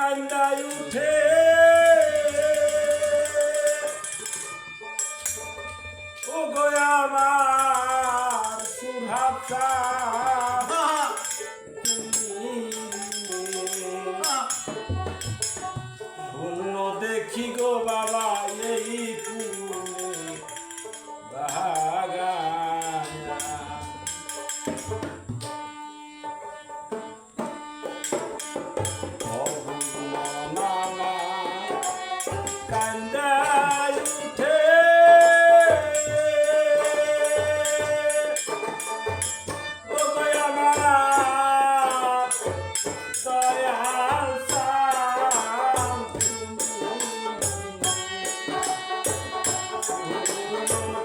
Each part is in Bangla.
কান্দায় উঠে ও গো আমার সুভাষা ধন্য দেখি গো বাবা এই পুনে বাগানা কান্দায় উঠে ও গো আমার দয়াল সাম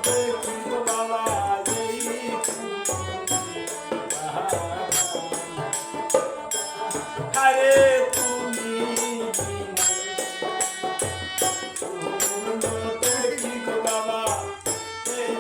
দেখি গো বাবা এই আরে তুমি দেখি গো বাবা এই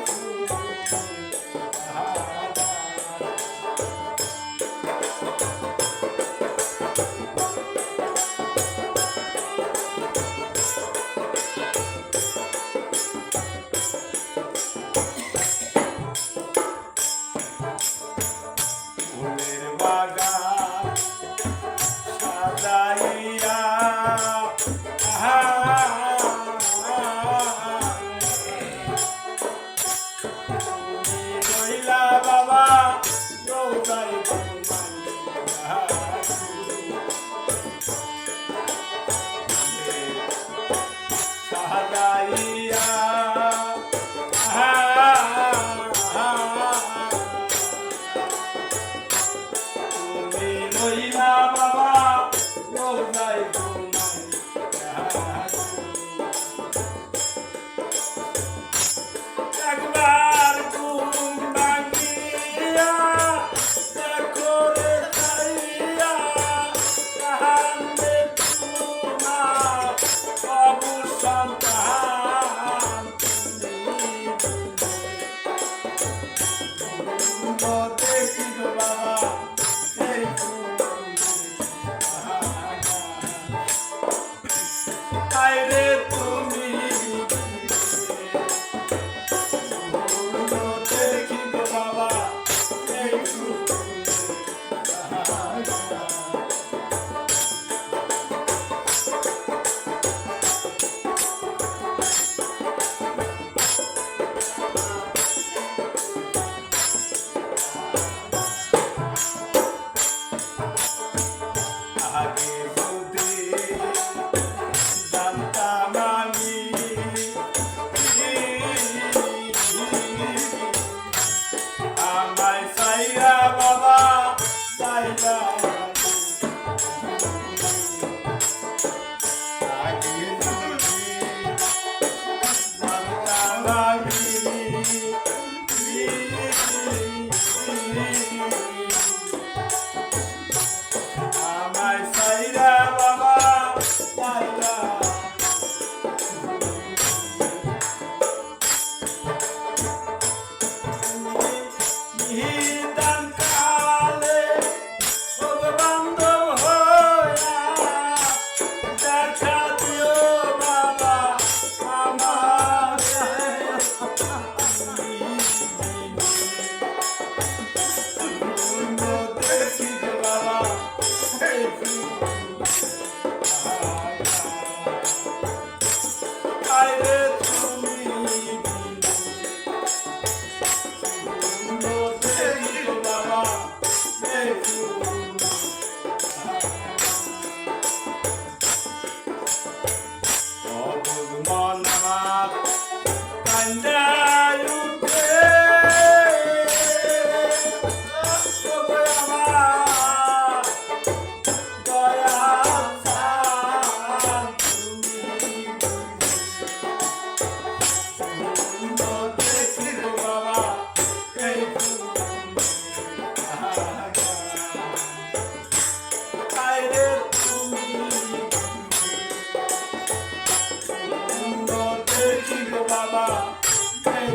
ফুলের বাগান সাজাইয়া রইলা বাবা রৌদাই সাজাইয়া রইলা বাবা রৌদাই একবার ঘুম ভাঙিয়া দেখো রে চাইয়া কান্দে তোমার অবুঝ সন্তান দেখি গো বাবা এই আইরে তুমি দেখি গো বাবা এই আগে যদি জানতাম আমি আমায় সাইরা বাবা সাইরা আগে যদি জানতাম আমি আমায় সাইরা বাবা সাইরা নিদান কালে বান্ধব হইয়া দেখা দিও বাবা আমার দেখি গো বাবা আইরে তুমি দেখি গো বাবা অবুঝ মন আমার কান্দায় উঠে ও গো আমার দয়াল সাম দেখি গো বাবা এই আইরে তুমি দেখি গো বাবা এই